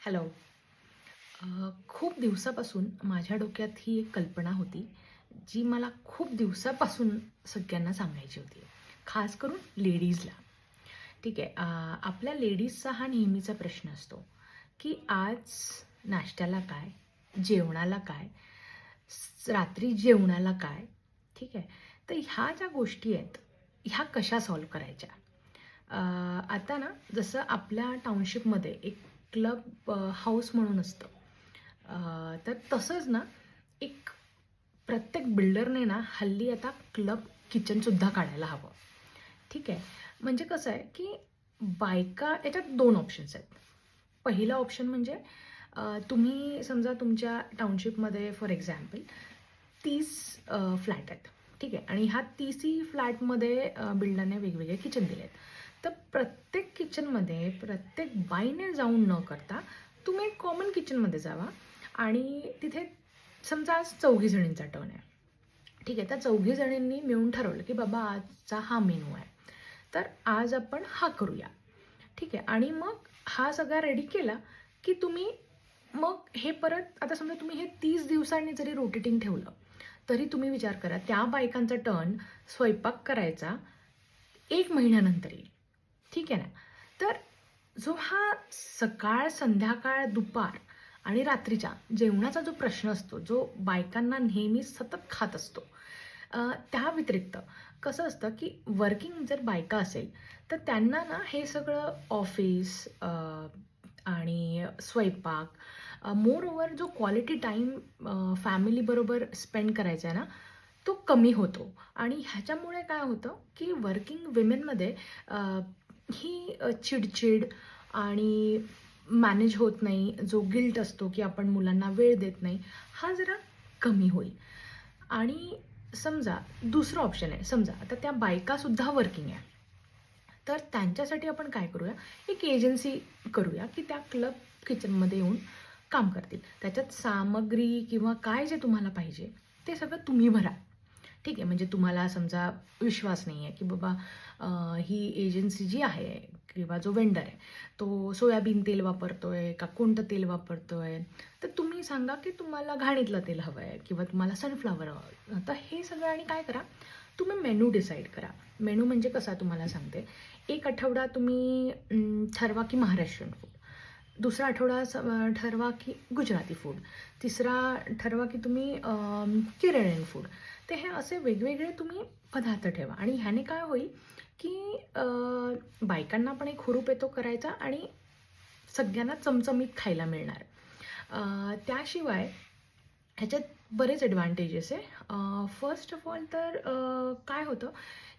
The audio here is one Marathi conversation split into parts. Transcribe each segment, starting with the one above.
हॅलो. खूप दिवसापासून माझ्या डोक्यात ही एक कल्पना होती, जी मला खूप दिवसापासून सगळ्यांना सांगायची होती. खास करून लेडीजला. ठीक आहे. आपल्या लेडीजचा हा नेहमीचा प्रश्न असतो, की आज नाश्त्याला काय? जेवणाला काय? रात्री जेवणाला काय? ठीक आहे. तर ह्या ज्या गोष्टी आहेत, ह्या कशा सॉल्व्ह करायच्या? आता ना जसं आपल्या टाउनशिपमध्ये एक क्लब हाऊस म्हणून असतं. तर तसंच ना एक प्रत्येक बिल्डरने ना हल्ली आता क्लब किचनसुद्धा काढायला हवं. ठीक आहे. म्हणजे कसं आहे, की बायका याच्यात 2 ऑप्शन्स आहेत. पहिला ऑप्शन म्हणजे तुम्ही समजा तुमच्या टाउनशिपमध्ये फॉर एक्झाम्पल 30 फ्लॅट आहेत. ठीक आहे. आणि ह्या 30ही फ्लॅटमध्ये बिल्डरने वेगवेगळे किचन दिले आहेत. तर प्रत्येक किचनमध्ये प्रत्येक बाईने जाऊन न करता तुम्ही एक कॉमन किचनमध्ये जावा आणि तिथे समजा आज 4घी जणींचा टर्न आहे. ठीक आहे. त्या 4घी जणींनी मिळून ठरवलं, की बाबा आजचा हा मेनू आहे. तर आज आपण हा करूया. ठीक आहे. आणि मग हा सगळा रेडी केला, की तुम्ही मग हे परत आता समजा तुम्ही हे 30 दिवसांनी जरी रोटेटिंग ठेवलं, तरी तुम्ही विचार करा त्या बायकांचा टर्न स्वयंपाक करायचा 1 महिन्यानंतर येईल. ठीक आहे ना? तर जो हा सकाळ, संध्याकाळ, दुपार आणि रात्रीच्या जेवणाचा जो प्रश्न असतो, जो बायकांना नेहमी सतत खात असतो, त्या व्यतिरिक्त कसं असतं, की वर्किंग जर बायका असेल, तर त्यांना ना हे सगळं ऑफिस आणि स्वयंपाक मोर ओव्हर जो क्वालिटी टाईम फॅमिलीबरोबर स्पेंड करायचा आहे ना, तो कमी होतो. आणि ह्याच्यामुळे काय होतं, की वर्किंग विमेनमध्ये ही चिडचिड आणि मॅनेज होत नाही, जो गिल्ट असतो, की आपण मुलांना वेळ देत नाही, हा जरा कमी होईल. आणि समजा दुसरं ऑप्शन आहे, समजा आता त्या बायकासुद्धा वर्किंग आहे. तर त्यांच्यासाठी आपण काय करूया, एक एजन्सी करूया, की त्या क्लब किचनमध्ये येऊन काम करतील. त्याच्यात सामग्री किंवा काय जे तुम्हाला पाहिजे, ते सगळं तुम्ही भरा. ठीक आहे. म्हणजे तुम्हाला समजा विश्वास नाही आहे, की बाबा ही एजन्सी जी आहे किंवा जो वेंडर आहे, तो सोयाबीन तेल वापरतोय का कोणतं तेल वापरतोय? तर तुम्ही सांगा, की तुम्हाला घाणीतलं तेल हवं आहे किंवा तुम्हाला सनफ्लॉवर हवं. तर हे सगळं आणि काय करा, तुम्ही मेनू डिसाईड करा. मेनू म्हणजे कसा तुम्हाला सांगते. एक आठवडा तुम्ही ठरवा, की महाराष्ट्रीयन फूड. दुसरा आठवडा ठरवा, की गुजराती फूड. तिसरा ठरवा, की तुम्ही केरळियन फूड. तर हे असे वेगवेगळे तुम्ही पदार्थ ठेवा आणि ह्याने काय होईल, की बायकांना पण एक हुरूप येतो करायचा आणि सगळ्यांना चमचमीत खायला मिळणार. त्याशिवाय ह्याच्यात बरेच ॲडव्हान्टेजेस आहे. फर्स्ट ऑफ ऑल तर काय होतं,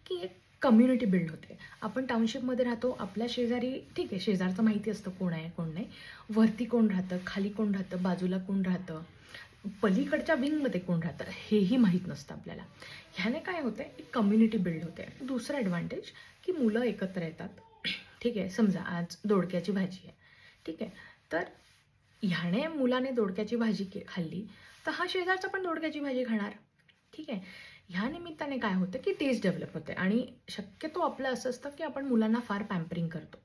की एक कम्युनिटी बिल्ड होते. आपण टाउनशिपमध्ये राहतो, आपल्या शेजारी ठीक आहे, शेजारचं माहिती असतं कोण आहे, कोण नाही. वरती कोण राहतं, खाली कोण राहतं, बाजूला कोण राहतं, पलीकडच्या विंगमध्ये कोण राहतं, हेही माहीत नसतं आपल्याला. ह्याने काय होतं, एक कम्युनिटी बिल्ड होते. दुसरं ॲडव्हान्टेज, की मुलं एकत्र येतात. ठीक आहे, समजा आज दोडक्याची भाजी आहे. ठीक आहे, तर ह्याने मुलाने दोडक्याची भाजी खाल्ली, तर हा शेजारचा पण दोडक्याची भाजी खाणार. ठीक आहे. ह्या निमित्ताने काय होतं, की टेस्ट डेव्हलप होते आणि शक्यतो आपलं असं असतं, की आपण मुलांना फार पॅम्परिंग करतो,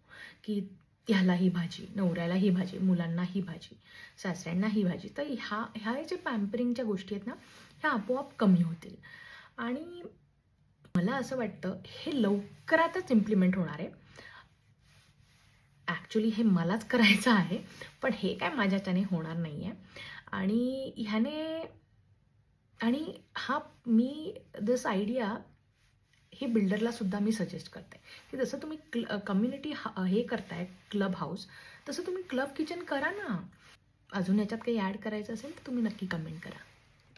की ह्याला ही भाजी, नवऱ्याला ही भाजी, मुलांना ही भाजी, सासऱ्यांना ही भाजी. तर ह्या जे पॅम्परिंगच्या गोष्टी आहेत ना, ह्या आपोआप कमी होतील. आणि मला असं वाटतं, हे लवकरातच इम्प्लिमेंट होणार आहे. ॲक्चुअली हे मलाच करायचं आहे, पण हे काय माझ्याच्याने होणार नाही आहे. आणि ह्याने आणि हा मी दिस आयडिया हे बिल्डरला सुद्धा मी सजेस्ट करते, की जसं तुम्ही कम्युनिटी हे करताय क्लब हाऊस, तसं तुम्ही क्लब किचन करा ना. अजून याच्यात काही ॲड करायचं असेल तर तुम्ही नक्की कमेंट करा.